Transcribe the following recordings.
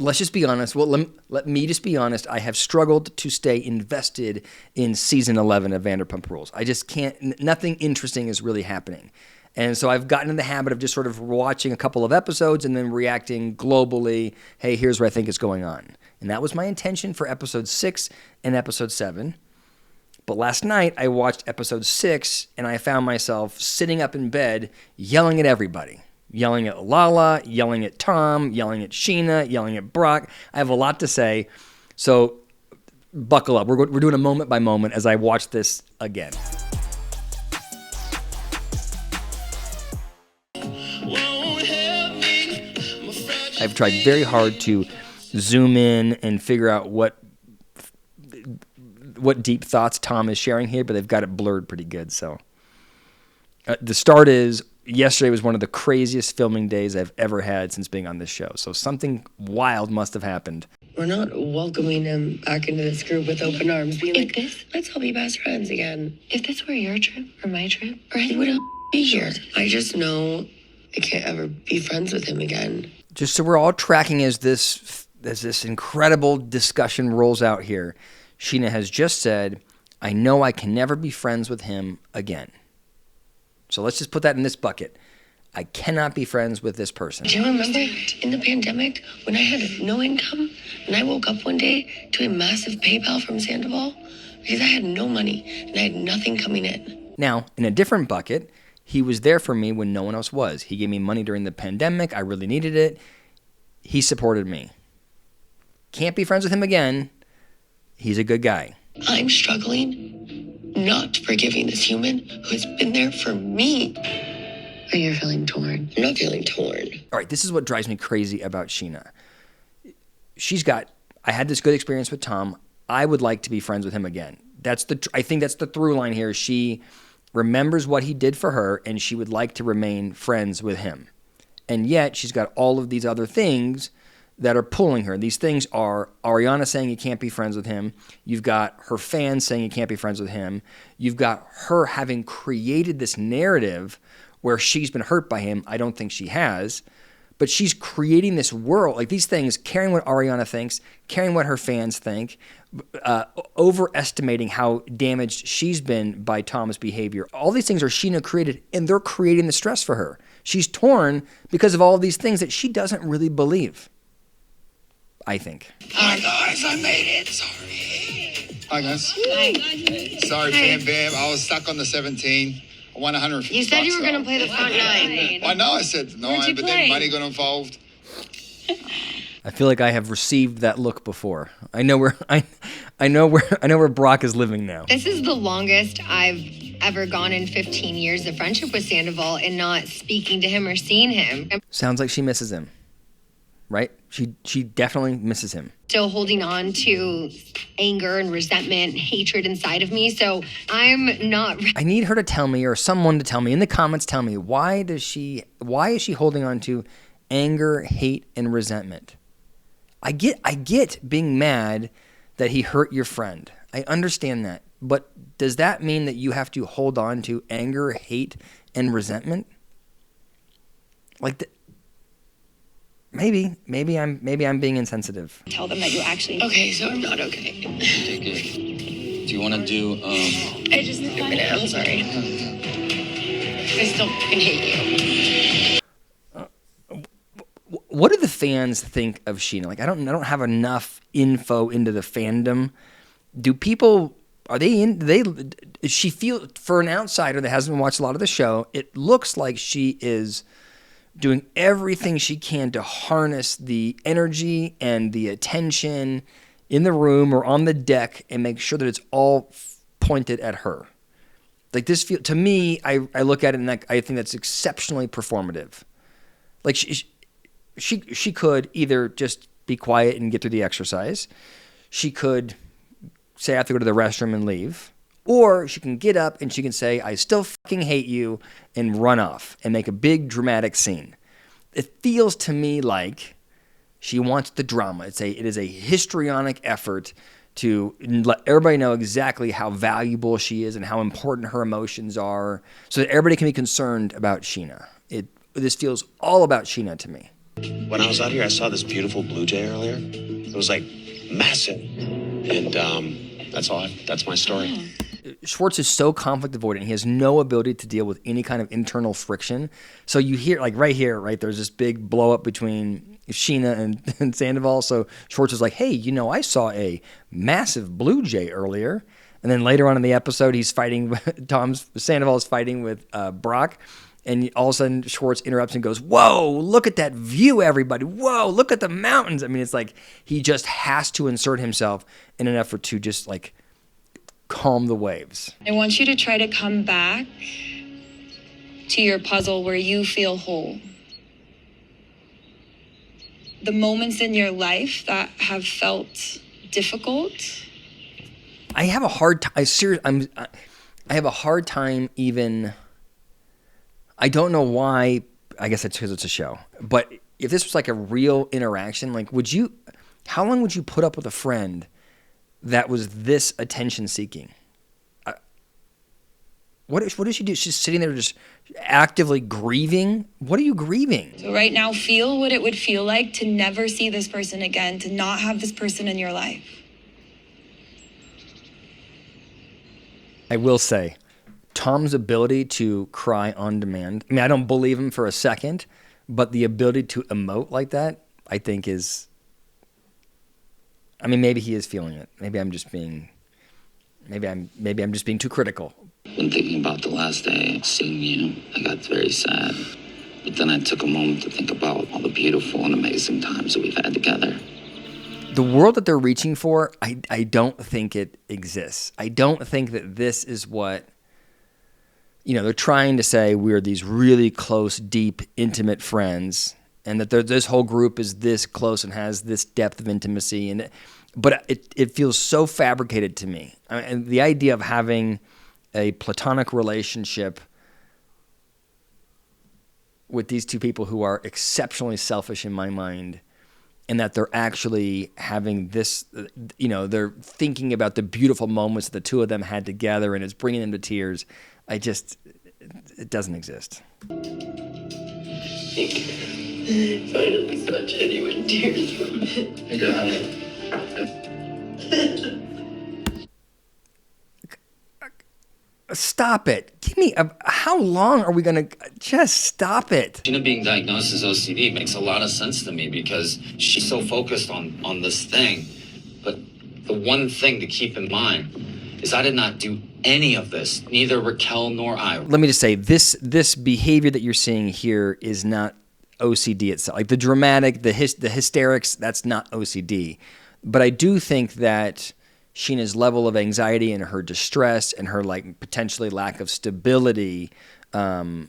let's just be honest. Well, let me just be honest. I have struggled to stay invested in season 11 of Vanderpump Rules. I just can't. Nothing interesting is really happening. And so I've gotten in the habit of just sort of watching a couple of episodes and then reacting globally. Hey, here's what I think is going on. And that was my intention for episode 6 and episode 7. But last night I watched episode 6 and I found myself sitting up in bed yelling at everybody. Yelling at Lala, yelling at Tom, yelling at Sheena, yelling at Brock. I have a lot to say. So buckle up. We're doing a moment by moment as I watch this again. I've tried very hard to zoom in and figure out what deep thoughts Tom is sharing here, but they've got it blurred pretty good. So the start is, yesterday was one of the craziest filming days I've ever had since being on this show. So something wild must have happened. We're not welcoming him back into this group with open arms, being like, let's all be best friends again. If this were your trip or my trip, or he would be here. I just know I can't ever be friends with him again. Just so we're all tracking as this incredible discussion rolls out here, Sheena has just said, I know I can never be friends with him again. So let's just put that in this bucket. I cannot be friends with this person. Do you remember in the pandemic when I had no income and I woke up one day to a massive PayPal from Sandoval because I had no money and I had nothing coming in? Now, in a different bucket, he was there for me when no one else was. He gave me money during the pandemic. I really needed it. He supported me. Can't be friends with him again. He's a good guy. I'm struggling not forgiving this human who has been there for me. Oh, you're feeling torn. I'm not feeling torn. All right, this is what drives me crazy about Sheena. I had this good experience with Tom. I would like to be friends with him again. I think that's the through line here. She remembers what he did for her, and she would like to remain friends with him. And yet, she's got all of these other things that are pulling her. These things are Ariana saying you can't be friends with him. You've got her fans saying you can't be friends with him. You've got her having created this narrative where she's been hurt by him. I don't think she has. But she's creating this world, like these things, caring what Ariana thinks, caring what her fans think, overestimating how damaged she's been by Tom's behavior. All these things are Sheena created, and they're creating the stress for her. She's torn because of all of these things that she doesn't really believe, I think. Hi, guys, I made it. Sorry. Hi, guys. Hi. Sorry, Bam Bam. I was stuck on the 17. I won 150. You said you were going to play the front 9. I know I said 9, but then money got involved. I feel like I have received that look before. I know where Brock is living now. This is the longest I've ever gone in 15 years of friendship with Sandoval and not speaking to him or seeing him. Sounds like she misses him, right? She definitely misses him. Still holding on to anger and resentment, hatred inside of me. So I'm not. I need her to tell me, or someone to tell me in the comments. Tell me why is she holding on to anger, hate, and resentment? I get being mad that he hurt your friend. I understand that. But does that mean that you have to hold on to anger, hate, and resentment? Like, maybe I'm being insensitive. Tell them that you actually. Okay, so I'm not okay. Okay, good. Do you want to do, I just think I'm sorry. I still fucking hate you. What do the fans think of Sheena? Like, I don't have enough info into the fandom. Do people, she feel, for an outsider that hasn't watched a lot of the show, it looks like she is doing everything she can to harness the energy and the attention in the room or on the deck and make sure that it's all pointed at her. Like, this to me, I look at it and I think that's exceptionally performative. Like, she could either just be quiet and get through the exercise. She could say, I have to go to the restroom and leave. Or she can get up and she can say, I still fucking hate you, and run off and make a big dramatic scene. It feels to me like she wants the drama. It is a histrionic effort to let everybody know exactly how valuable she is and how important her emotions are so that everybody can be concerned about Sheena. This feels all about Sheena to me. When I was out here, I saw this beautiful blue jay earlier. It was like massive. And that's my story. Schwartz is so conflict avoidant. He has no ability to deal with any kind of internal friction. So you hear, like right here, right, there's this big blow up between Sheena and Sandoval. So Schwartz is like, hey, you know, I saw a massive blue jay earlier. And then later on in the episode, he's fighting, Sandoval is fighting with Brock. And all of a sudden, Schwartz interrupts and goes, whoa, look at that view, everybody. Whoa, look at the mountains. I mean, it's like he just has to insert himself in an effort to just like calm the waves. I want you to try to come back to your puzzle where you feel whole. The moments in your life that have felt difficult. I have a hard time. I have a hard time even. I don't know why. I guess it's because it's a show. But if this was like a real interaction, like, how long would you put up with a friend that was this attention seeking? What does she do? She's sitting there just actively grieving. What are you grieving? So right now, feel what it would feel like to never see this person again, to not have this person in your life. I will say, Tom's ability to cry on demand, I mean, I don't believe him for a second, but the ability to emote like that, I think is, I mean, maybe he is feeling it. Maybe I'm just being too critical. When thinking about the last day seeing you, I got very sad. But then I took a moment to think about all the beautiful and amazing times that we've had together. The world that they're reaching for, I don't think it exists. I don't think that this is what, they're trying to say we're these really close, deep, intimate friends, and that this whole group is this close and has this depth of intimacy. But it feels so fabricated to me. And the idea of having a platonic relationship with these two people who are exceptionally selfish in my mind, and that they're actually having this, they're thinking about the beautiful moments that the two of them had together, and it's bringing them to tears. It doesn't exist. Finally saw genuine tears from it. Stop it. Give me how long are we going to just stop it? Sheena being diagnosed as OCD makes a lot of sense to me because she's so focused on this thing. But the one thing to keep in mind is I did not do any of this, neither Raquel nor I. Let me just say, this behavior that you're seeing here is not OCD itself. Like the dramatic, the hysterics, that's not OCD. But I do think that Sheena's level of anxiety and her distress and her potentially lack of stability, I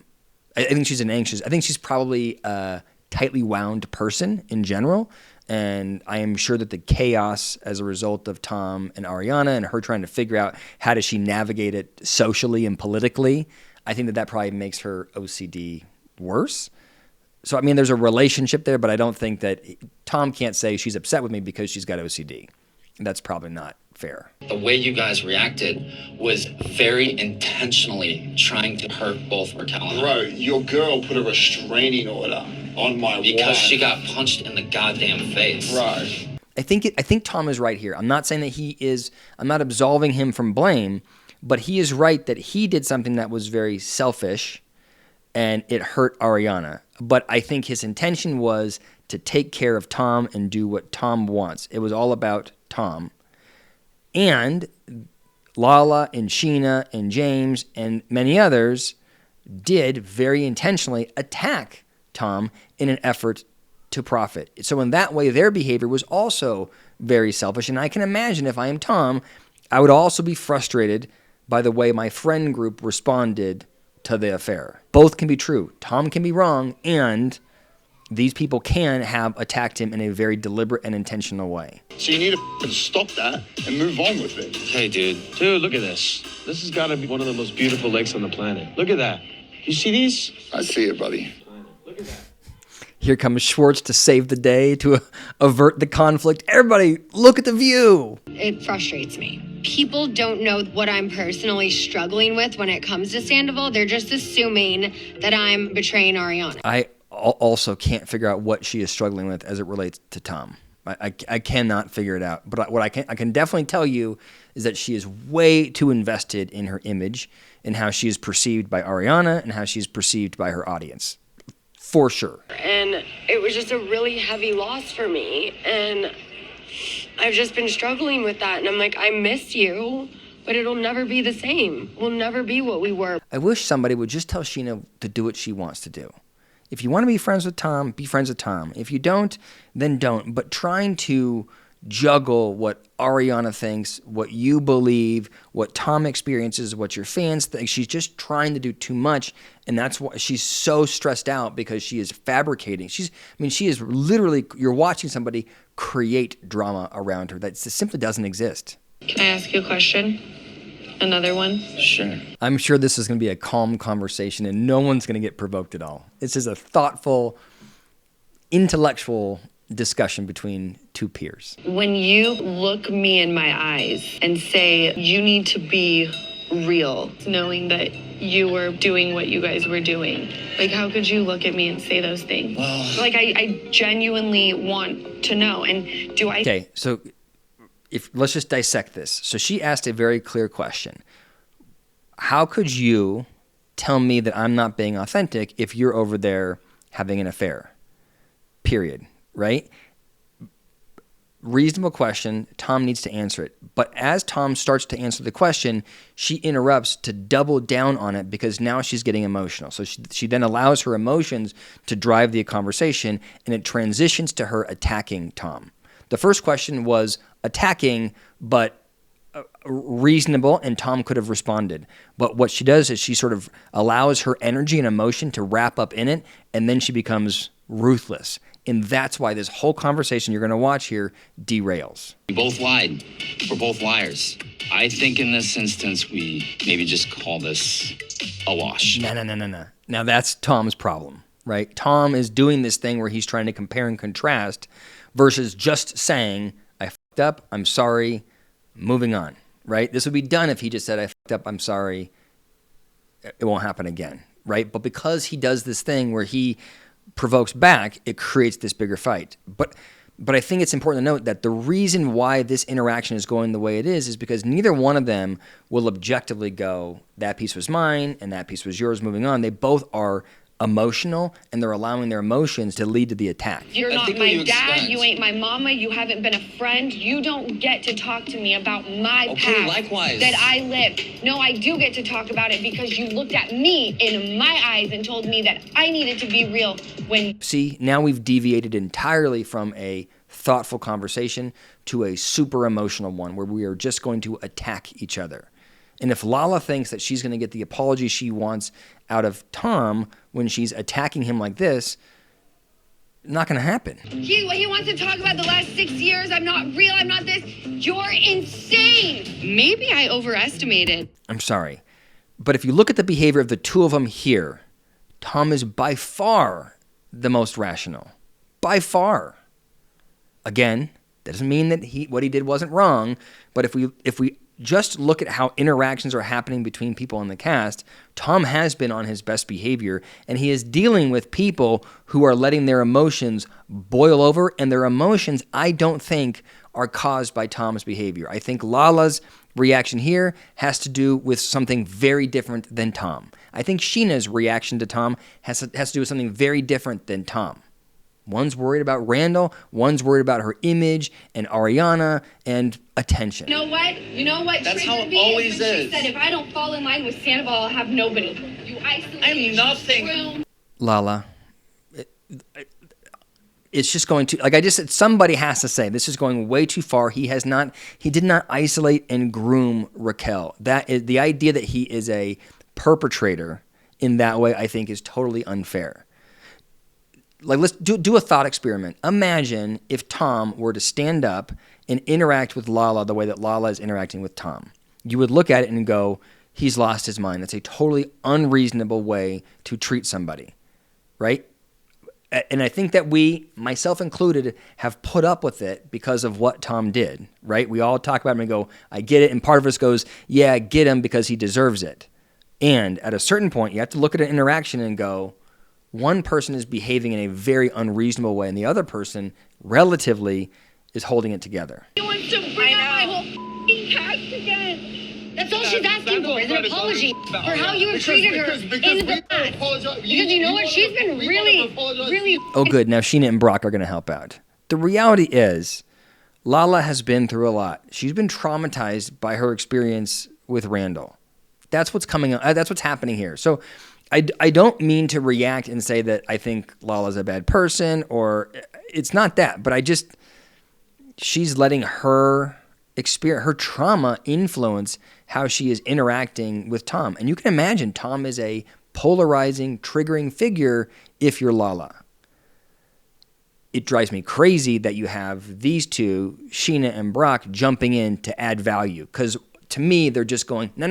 think she's probably a tightly wound person in general. And I am sure that the chaos as a result of Tom and Ariana and her trying to figure out how does she navigate it socially and politically, I think that probably makes her OCD worse. So, I mean, there's a relationship there, but I don't think that Tom can't say she's upset with me because she's got OCD. That's probably not fair. The way you guys reacted was very intentionally trying to hurt both Raquel and I. Bro, your girl put a restraining order on my wife. Because she got punched in the goddamn face. Right. I think Tom is right here. I'm not saying that I'm not absolving him from blame, but he is right that he did something that was very selfish and it hurt Ariana. But I think his intention was to take care of Tom and do what Tom wants. It was all about Tom. And Lala and Sheena and James and many others did very intentionally attack Tom in an effort to profit. So in that way, their behavior was also very selfish. And I can imagine if I am Tom, I would also be frustrated by the way my friend group responded to the affair. Both can be true. Tom can be wrong, and these people can have attacked him in a very deliberate and intentional way. So you need to stop that and move on with it. Hey, dude. Dude, look at this. This has got to be one of the most beautiful lakes on the planet. Look at that. You see these? I see it, buddy. Look at that. Here comes Schwartz to save the day, to avert the conflict. Everybody, look at the view. It frustrates me. People don't know what I'm personally struggling with when it comes to Sandoval. They're just assuming that I'm betraying Ariana. also can't figure out what she is struggling with as it relates to Tom. I cannot figure it out. But what I can definitely tell you is that she is way too invested in her image and how she is perceived by Ariana and how she's perceived by her audience. For sure. And it was just a really heavy loss for me. And I've just been struggling with that. And I'm like, I miss you, but it'll never be the same. We'll never be what we were. I wish somebody would just tell Sheena to do what she wants to do. If you want to be friends with Tom, be friends with Tom. If you don't, then don't. But trying to juggle what Ariana thinks, what you believe, what Tom experiences, what your fans think, she's just trying to do too much. And that's why she's so stressed out, because she is fabricating. She is literally, you're watching somebody create drama around her that simply doesn't exist. Can I ask you a question? Another one? Sure. I'm sure this is going to be a calm conversation and no one's going to get provoked at all. This is a thoughtful, intellectual discussion between two peers. When you look me in my eyes and say, you need to be real, knowing that you were doing what you guys were doing, like, how could you look at me and say those things? Well, Like, I genuinely want to know. And do I... Okay, so let's just dissect this. So she asked a very clear question. How could you tell me that I'm not being authentic if you're over there having an affair? Period. Right? Reasonable question. Tom needs to answer it. But as Tom starts to answer the question, she interrupts to double down on it, because now she's getting emotional. So she then allows her emotions to drive the conversation, and it transitions to her attacking Tom. The first question was attacking, but reasonable, and Tom could have responded. But what she does is she sort of allows her energy and emotion to wrap up in it, and then she becomes ruthless. And that's why this whole conversation you're going to watch here derails. We both lied. We're both liars. I think in this instance, we maybe just call this a wash. No. Now that's Tom's problem, right? Tom is doing this thing where he's trying to compare and contrast versus just saying, I fucked up, I'm sorry, moving on, right? This would be done if he just said, I fucked up, I'm sorry, it won't happen again, right? But because he does this thing where he provokes back, it creates this bigger fight. But I think it's important to note that the reason why this interaction is going the way it is because neither one of them will objectively go, that piece was mine and that piece was yours, moving on. They both are emotional, and they're allowing their emotions to lead to the attack. You're not my dad, you ain't my mama, you haven't been a friend, you don't get to talk to me about my past likewise. that I lived. No, I do get to talk about it because you looked at me in my eyes and told me that I needed to be real when... See, now we've deviated entirely from a thoughtful conversation to a super emotional one where we are just going to attack each other. And if Lala thinks that she's going to get the apology she wants out of Tom when she's attacking him like this, not going to happen. He wants to talk about the last 6 years. I'm not real. I'm not this. You're insane. Maybe I overestimated. I'm sorry. But if you look at the behavior of the two of them here, Tom is by far the most rational. By far. Again, that doesn't mean that what he did wasn't wrong, but if we just look at how interactions are happening between people in the cast, Tom has been on his best behavior, and he is dealing with people who are letting their emotions boil over, and their emotions, I don't think, are caused by Tom's behavior. I think Lala's reaction here has to do with something very different than Tom. I think Sheena's reaction to Tom has to do with something very different than Tom. One's worried about Randall, one's worried about her image and Ariana and attention. You know what? That's how it always is. She said, if I don't fall in line with Sandoval, I'll have nobody. You isolate. I'm nothing. Lala, it's just going to, like I just said, somebody has to say, this is going way too far. He did not isolate and groom Raquel. That is the idea that he is a perpetrator in that way, I think is totally unfair. Like, let's do a thought experiment. Imagine if Tom were to stand up and interact with Lala the way that Lala is interacting with Tom. You would look at it and go, he's lost his mind. That's a totally unreasonable way to treat somebody, right? And I think that we, myself included, have put up with it because of what Tom did, right? We all talk about him and go, I get it. And part of us goes, yeah, I get him because he deserves it. And at a certain point, you have to look at an interaction and go, one person is behaving in a very unreasonable way and the other person, relatively, is holding it together. He wants to bring out my whole past again. That's all she's asking for is an apology for how you have treated her in the past. Because you know what? She's been really. Oh, good. Now Sheena and Brock are going to help out. The reality is, Lala has been through a lot. She's been traumatized by her experience with Randall. That's what's coming. That's what's happening here. So I don't mean to react and say that I think Lala's a bad person, or it's not that. But she's letting her experience, her trauma influence how she is interacting with Tom. And you can imagine Tom is a polarizing, triggering figure if you're Lala. It drives me crazy that you have these two, Sheena and Brock, jumping in to add value. Because to me, they're just going, no.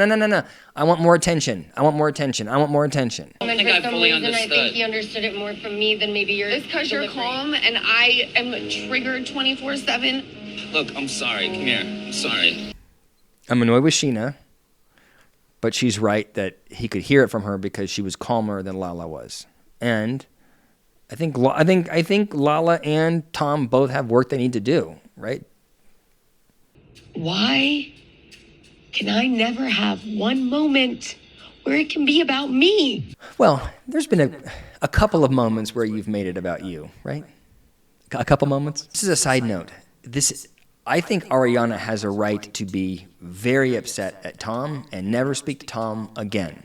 I want more attention. I want more attention. I want more attention. I don't think I fully I understood. think he understood it more from me than maybe yours. It's because you're calm and I am triggered 24/7. Look, I'm sorry. Come here. I'm sorry. I'm annoyed with Sheena, but she's right that he could hear it from her because she was calmer than Lala was. And I think Lala and Tom both have work they need to do, right? Why can I never have one moment where it can be about me? Well, there's been a couple of moments where you've made it about you, right? A couple moments. This is a side note. I think Ariana has a right to be very upset at Tom and never speak to Tom again.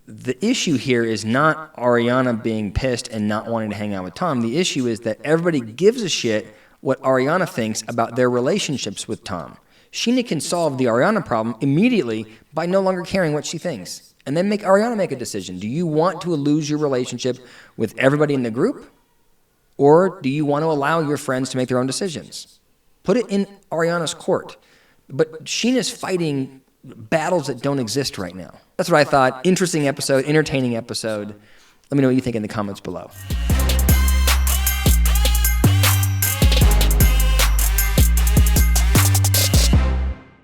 The issue here is not Ariana being pissed and not wanting to hang out with Tom. The issue is that everybody gives a shit what Ariana thinks about their relationships with Tom. Sheena can solve the Ariana problem immediately by no longer caring what she thinks. And then make Ariana make a decision. Do you want to lose your relationship with everybody in the group? Or do you want to allow your friends to make their own decisions? Put it in Ariana's court. But Sheena's fighting battles that don't exist right now. That's what I thought. Interesting episode, entertaining episode. Let me know what you think in the comments below.